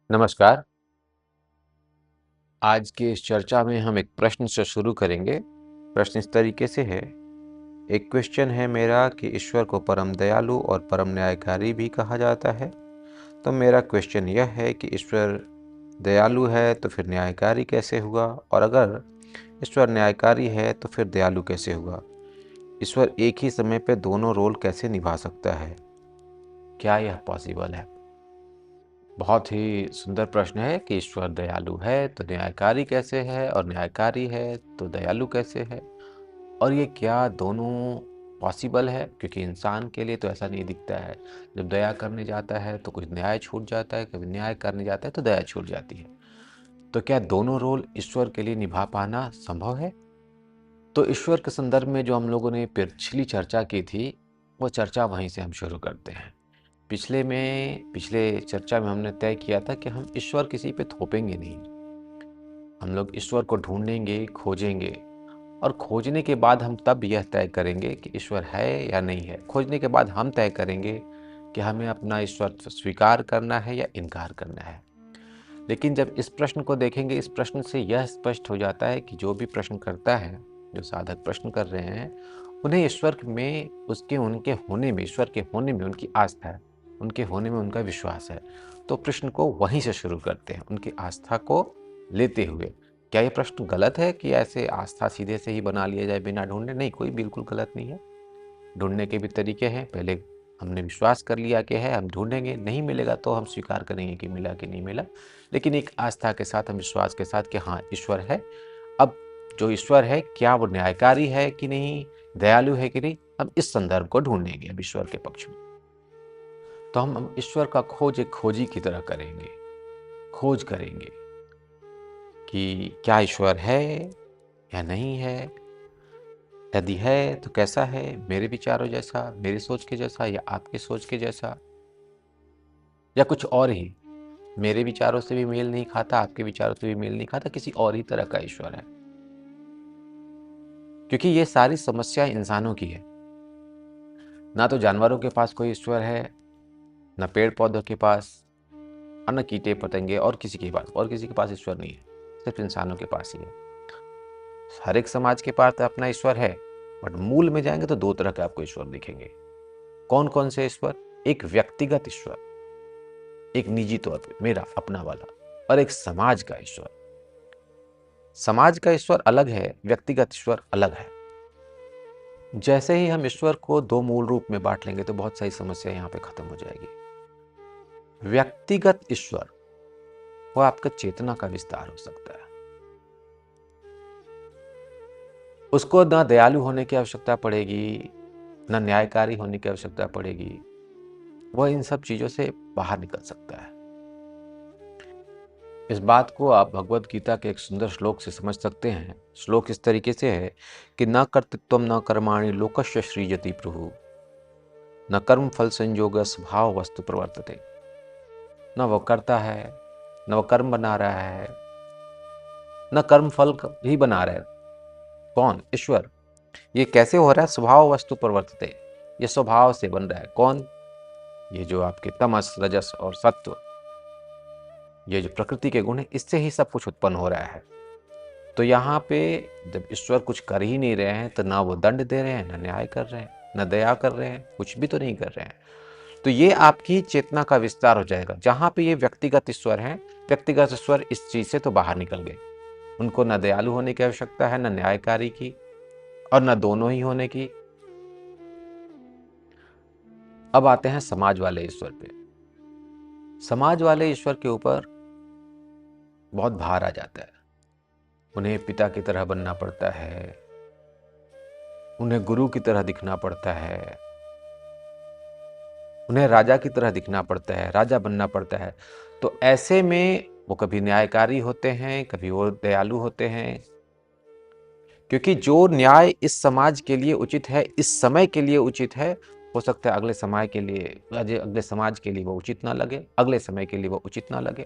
नमस्कार। आज की इस चर्चा में हम एक प्रश्न से शुरू करेंगे। प्रश्न इस तरीके से है, एक क्वेश्चन है मेरा कि ईश्वर को परम दयालु और परम न्यायकारी भी कहा जाता है। तो मेरा क्वेश्चन यह है कि ईश्वर दयालु है तो फिर न्यायकारी कैसे हुआ, और अगर ईश्वर न्यायकारी है तो फिर दयालु कैसे हुआ? ईश्वर एक ही समय पे दोनों रोल कैसे निभा सकता है? क्या यह पॉसिबल है? बहुत ही सुंदर प्रश्न है कि ईश्वर दयालु है तो न्यायकारी कैसे है, और न्यायकारी है तो दयालु कैसे है, और ये क्या दोनों पॉसिबल है? क्योंकि इंसान के लिए तो ऐसा नहीं दिखता है। जब दया करने जाता है तो कुछ न्याय छूट जाता है, कभी न्याय करने जाता है तो दया छूट जाती है। तो क्या दोनों रोल ईश्वर के लिए निभा पाना संभव है? तो ईश्वर के संदर्भ में जो हम लोगों ने पिछली चर्चा की थी, वो चर्चा वहीं से हम शुरू करते हैं। पिछले चर्चा में हमने तय किया था कि हम ईश्वर किसी पे थोपेंगे नहीं। हम लोग ईश्वर को ढूंढेंगे, खोजेंगे, और खोजने के बाद हम तब यह तय करेंगे कि ईश्वर है या नहीं है। खोजने के बाद हम तय करेंगे कि हमें अपना ईश्वर स्वीकार करना है या इनकार करना है। लेकिन जब इस प्रश्न को देखेंगे, इस प्रश्न से यह स्पष्ट हो जाता है कि जो भी प्रश्न करता है, जो साधक प्रश्न कर रहे हैं, उन्हें ईश्वर में, उसके उनके होने में, ईश्वर के होने में उनकी आस्था है, उनके होने में उनका विश्वास है। तो प्रश्न को वहीं से शुरू करते हैं, उनकी आस्था को लेते हुए। क्या ये प्रश्न गलत है कि ऐसे आस्था सीधे से ही बना लिया जाए बिना ढूंढे? नहीं, कोई बिल्कुल गलत नहीं है। ढूंढने के भी तरीके हैं। पहले हमने विश्वास कर लिया कि है, हम ढूंढेंगे, नहीं मिलेगा तो हम स्वीकार करेंगे कि मिला कि नहीं मिला। लेकिन एक आस्था के साथ, हम विश्वास के साथ कि हाँ, ईश्वर है। अब जो ईश्वर है, क्या वो न्यायकारी है कि नहीं, दयालु है कि नहीं, हम इस संदर्भ को ढूंढेंगे अब ईश्वर के पक्ष में। तो हम ईश्वर का खोज एक खोजी की तरह करेंगे, खोज करेंगे कि क्या ईश्वर है या नहीं है। यदि है तो कैसा है, मेरे विचारों जैसा, मेरी सोच के जैसा, या आपकी सोच के जैसा, या कुछ और ही, मेरे विचारों से भी मेल नहीं खाता, आपके विचारों से भी मेल नहीं खाता, किसी और ही तरह का ईश्वर है। क्योंकि ये सारी समस्या इंसानों की है। ना तो जानवरों के पास कोई ईश्वर है, न पेड़ पौधों के पास, और न कीटे पतंगे, और किसी के पास, ईश्वर नहीं है। सिर्फ इंसानों के पास ही है। हर एक समाज के पास अपना ईश्वर है, बट मूल में जाएंगे तो दो तरह के आपको ईश्वर दिखेंगे। कौन कौन से ईश्वर? एक व्यक्तिगत ईश्वर, एक निजी तौर पे मेरा अपना वाला, और एक समाज का ईश्वर। समाज का ईश्वर अलग है, व्यक्तिगत ईश्वर अलग है। जैसे ही हम ईश्वर को दो मूल रूप में बांट लेंगे तो बहुत सारी समस्या यहाँ पे खत्म हो जाएगी। व्यक्तिगत ईश्वर वो आपका चेतना का विस्तार हो सकता है। उसको ना दयालु होने की आवश्यकता पड़ेगी, ना न्यायकारी होने की आवश्यकता पड़ेगी। वह इन सब चीजों से बाहर निकल सकता है। इस बात को आप भगवत गीता के एक सुंदर श्लोक से समझ सकते हैं। श्लोक इस तरीके से है कि न कर्तृत्वम न कर्माणि लोकस्य सृजति प्रभु, न कर्म फल संयोग स्वभाव वस्तु प्रवर्तते। न वो करता है, न वो कर्म बना रहा है, न कर्म फल ही बना रहा है। कौन? ईश्वर। ये कैसे हो रहा है? स्वभाव वस्तु प्रवर्तते, ये स्वभाव से बन रहा है। कौन? ये जो आपके तमस, रजस और सत्व, ये जो प्रकृति के गुण है, इससे ही सब कुछ उत्पन्न हो रहा है। तो यहाँ पे जब ईश्वर कुछ कर ही नहीं रहे हैं, तो ना वो दंड दे रहे हैं, ना न्याय कर रहे हैं, ना दया कर रहे हैं, कुछ भी तो नहीं कर रहे हैं। तो ये आपकी चेतना का विस्तार हो जाएगा। जहाँ पे ये व्यक्तिगत ईश्वर हैं, व्यक्तिगत ईश्वर इस चीज से तो बाहर निकल गए। उनको न दयालु होने की आवश्यकता है, न न्यायकारी की, और न दोनों ही होने की। अब आते हैं समाज वाले ईश्वर पे। समाज वाले ईश्वर के ऊपर बहुत भार आ जाता है। उन्हें पिता की तरह बनना पड़ता है, उन्हें गुरु की तरह दिखना पड़ता है, उन्हें राजा की तरह दिखना पड़ता है, राजा बनना पड़ता है। तो ऐसे में वो कभी न्यायकारी होते हैं, कभी वो दयालु होते हैं। क्योंकि जो न्याय इस समाज के लिए उचित है, इस समय के लिए उचित है, हो सकता है अगले समय के लिए, अगले समाज के लिए वो उचित ना लगे, अगले समय के लिए वो उचित ना लगे।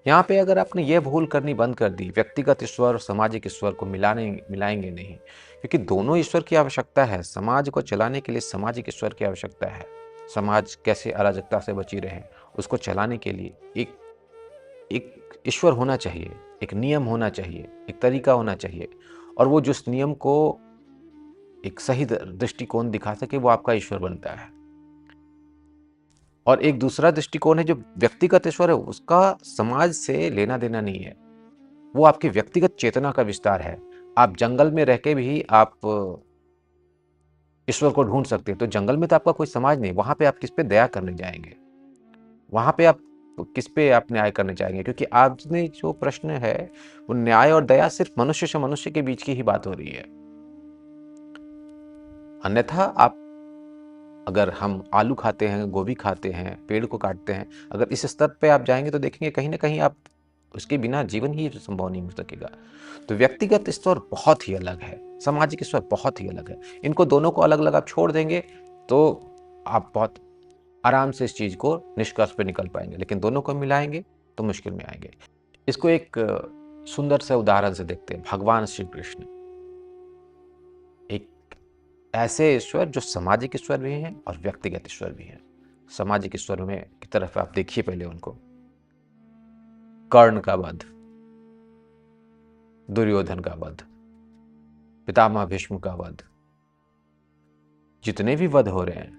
यहाँ पे अगर आपने ये भूल करनी बंद कर दी, व्यक्तिगत ईश्वर और सामाजिक ईश्वर को मिलाएंगे नहीं, क्योंकि दोनों ईश्वर की आवश्यकता है। समाज को चलाने के लिए सामाजिक ईश्वर की आवश्यकता है। समाज कैसे अराजकता से बची रहे, उसको चलाने के लिए एक एक ईश्वर होना चाहिए, एक नियम होना चाहिए, एक तरीका होना चाहिए, और वो जिस नियम को एक सही दृष्टिकोण दिखा सके वो आपका ईश्वर बनता है। और एक दूसरा दृष्टिकोण है जो व्यक्तिगत ईश्वर है, उसका समाज से लेना देना नहीं है, वो आपकी व्यक्तिगत चेतना का विस्तार है। आप जंगल में रह के भी आप ईश्वर को ढूंढ सकते हैं। तो जंगल में तो आपका कोई समाज नहीं, वहां पे आप किस पे दया करने जाएंगे, वहां पे आप किस पे आप न्याय करने जाएंगे? क्योंकि आपने जो प्रश्न है वो न्याय और दया सिर्फ मनुष्य से मनुष्य के बीच की ही बात हो रही है। अन्यथा आप, अगर हम आलू खाते हैं, गोभी खाते हैं, पेड़ को काटते हैं, अगर इस स्तर पे आप जाएंगे तो देखेंगे कहीं ना कहीं आप उसके बिना जीवन ही संभव नहीं हो सकेगा। तो व्यक्तिगत स्तर बहुत ही अलग है, सामाजिक स्तर बहुत ही अलग है। इनको दोनों को अलग अलग आप छोड़ देंगे तो आप बहुत आराम से इस चीज को निष्कर्ष पे निकल पाएंगे, लेकिन दोनों को मिलाएंगे तो मुश्किल में आएंगे। इसको एक सुंदर से उदाहरण से देखते हैं। भगवान श्री कृष्ण एक ऐसे ईश्वर जो सामाजिक ईश्वर भी हैं और व्यक्तिगत ईश्वर भी हैं। सामाजिक ईश्वर में की तरफ आप देखिए पहले उनको। कर्ण का वध, दुर्योधन का वध, पितामह भीष्म का वध, जितने भी वध हो रहे हैं,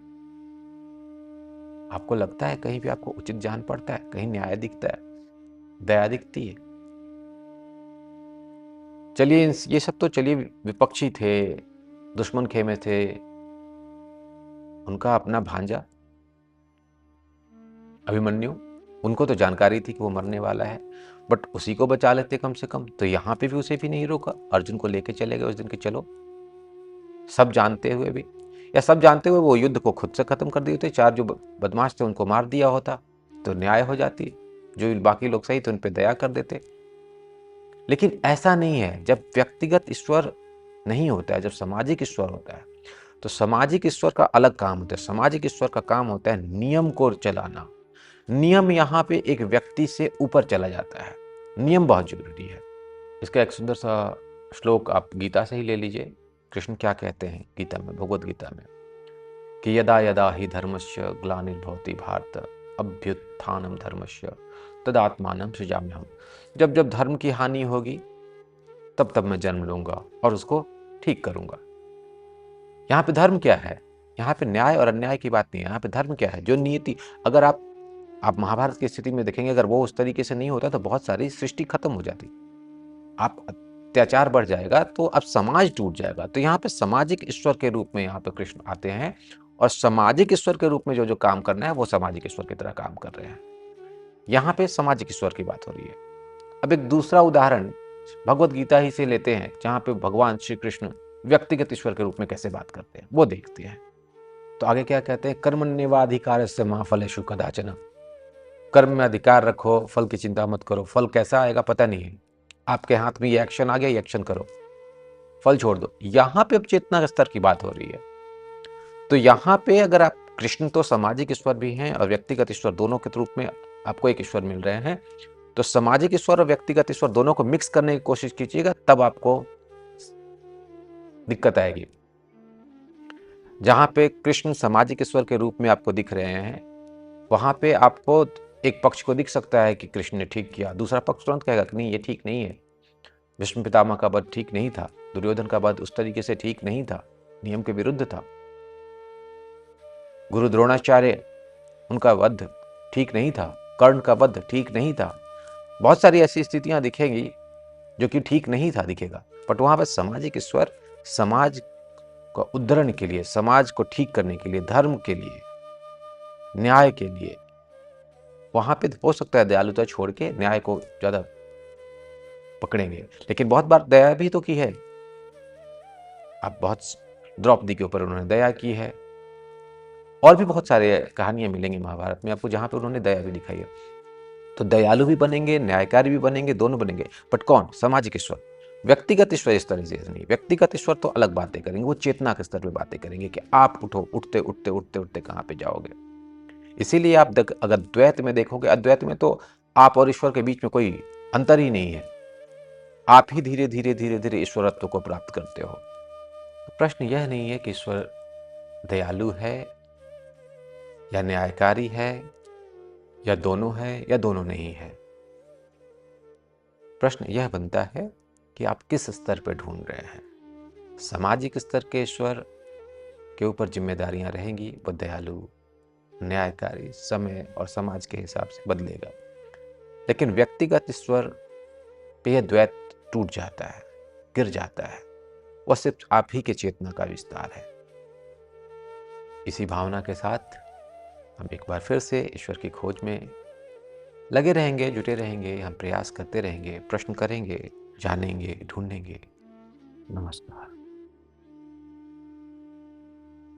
आपको लगता है कहीं भी आपको उचित जान पड़ता है? कहीं न्याय दिखता है, दया दिखती है? चलिए ये सब तो चलिए विपक्षी थे, दुश्मन खेमे थे। उनका अपना भांजा अभिमन्यु, उनको तो जानकारी थी कि वो मरने वाला है, बट उसी को बचा लेते कम से कम। तो यहाँ पे भी उसे भी नहीं रोका, अर्जुन को लेके चले गए उस दिन के चलो, सब जानते हुए भी, या सब जानते हुए वो युद्ध को खुद से खत्म कर दिए होते। चार जो बदमाश थे उनको मार दिया होता तो न्याय हो जाती, जो बाकी लोग सही थे उन पर दया कर देते। लेकिन ऐसा नहीं है। जब व्यक्तिगत ईश्वर नहीं होता है, जब सामाजिक ईश्वर होता है, तो सामाजिक ईश्वर का अलग काम होता है। सामाजिक ईश्वर का काम होता है नियम को चलाना। नियम यहाँ पे एक व्यक्ति से ऊपर चला जाता है। नियम बहुत जरूरी है। इसका एक सुंदर सा श्लोक आप गीता से ही ले लीजिए। कृष्ण क्या कहते हैं गीता में, भगवद गीता में, कि यदा यदा ही धर्मस्य ग्लानिर्भवति भारत अभ्युत्थानम धर्मस्य तदात्मानं सृजाम्यहम्। जब जब धर्म की हानि होगी तब तब मैं जन्म लूंगा और उसको ठीक करूंगा। यहाँ पे धर्म क्या है? यहाँ पे न्याय और अन्याय की बात नहीं है। यहाँ पे धर्म क्या है? जो नियति, अगर आप महाभारत की स्थिति में देखेंगे, अगर वो उस तरीके से नहीं होता तो बहुत सारी सृष्टि खत्म हो जाती। आप अत्याचार बढ़ जाएगा तो अब समाज टूट जाएगा। तो यहाँ पे सामाजिक ईश्वर के रूप में यहाँ पे कृष्ण आते हैं, और सामाजिक ईश्वर के रूप में जो जो काम करना है वो सामाजिक ईश्वर की तरह काम कर रहे हैं। यहाँ पे सामाजिक ईश्वर की बात हो रही है। अब एक दूसरा उदाहरण भगवत गीता ही से लेते हैं, जहाँ पे भगवान श्री कृष्ण व्यक्तिगत ईश्वर के रूप में कैसे बात करते हैं वो देखते हैं। तो आगे क्या कहते हैं? कर्मण्येवाधिकारस्य मा फलेषु कदाचन। कर्म में अधिकार रखो, फल की चिंता मत करो। फल कैसा आएगा पता नहीं है, आपके हाथ में ये एक्शन आ गया, ये एक्शन करो, फल छोड़ दो। यहां पे अब चेतना स्तर की बात हो रही है। तो यहां पे अगर आप, कृष्ण तो सामाजिक ईश्वर भी हैं और व्यक्तिगत ईश्वर, दोनों के रूप में आपको एक ईश्वर मिल रहे हैं। तो सामाजिक ईश्वर और व्यक्तिगत ईश्वर दोनों को मिक्स करने की कोशिश कीजिएगा, तब आपको दिक्कत आएगी। जहां पे कृष्ण सामाजिक ईश्वर के रूप में आपको दिख रहे हैं, वहां पे आपको एक पक्ष को दिख सकता है कि कृष्ण ने ठीक किया, दूसरा पक्ष तुरंत कहेगा कि नहीं ये ठीक नहीं है, भीष्म पितामह का वध ठीक नहीं था, दुर्योधन का वध उस तरीके से ठीक नहीं था, नियम के विरुद्ध था, गुरु द्रोणाचार्य उनका वध ठीक नहीं था, कर्ण का वध ठीक नहीं था। बहुत सारी ऐसी स्थितियां दिखेंगी जो कि ठीक नहीं था दिखेगा, बट वहां पर सामाजिक ईश्वर समाज को उद्धरण के लिए, समाज को ठीक करने के लिए, धर्म के लिए, न्याय के लिए, वहां पे हो सकता है दयालुता छोड़ के न्याय को ज्यादा पकड़ेंगे। लेकिन बहुत बार दया भी तो की है। अब बहुत द्रौपदी के ऊपर उन्होंने दया की है, और भी बहुत सारे कहानियां मिलेंगी महाभारत में आपको जहां पे उन्होंने दया भी दिखाई है। तो दयालु भी बनेंगे, न्यायकारी भी बनेंगे, दोनों बनेंगे, बट कौन? सामाजिक ईश्वर। व्यक्तिगत ईश्वर इस तरह से नहीं। व्यक्तिगत ईश्वर तो अलग बातें करेंगे, वो चेतना के स्तर पे बातें करेंगे कि आप उठो, उठते उठते उठते उठते कहाँ पे जाओगे। इसीलिए आप अगर द्वैत में देखोगे, अद्वैत में तो आप और ईश्वर के बीच में कोई अंतर ही नहीं है। आप ही धीरे धीरे धीरे धीरे ईश्वरत्व को प्राप्त करते हो। तो प्रश्न यह नहीं है कि ईश्वर दयालु है या न्यायकारी है या दोनों है या दोनों नहीं है। प्रश्न यह बनता है कि आप किस स्तर पर ढूंढ रहे हैं। सामाजिक स्तर के ईश्वर के ऊपर जिम्मेदारियां रहेंगी, वो दयालु, न्यायकारी, समय और समाज के हिसाब से बदलेगा। लेकिन व्यक्तिगत ईश्वर पे यह द्वैत टूट जाता है, गिर जाता है। वह सिर्फ आप ही के चेतना का विस्तार है। इसी भावना के साथ हम एक बार फिर से ईश्वर की खोज में लगे रहेंगे, जुटे रहेंगे। हम प्रयास करते रहेंगे, प्रश्न करेंगे, जानेंगे, ढूंढेंगे। नमस्कार।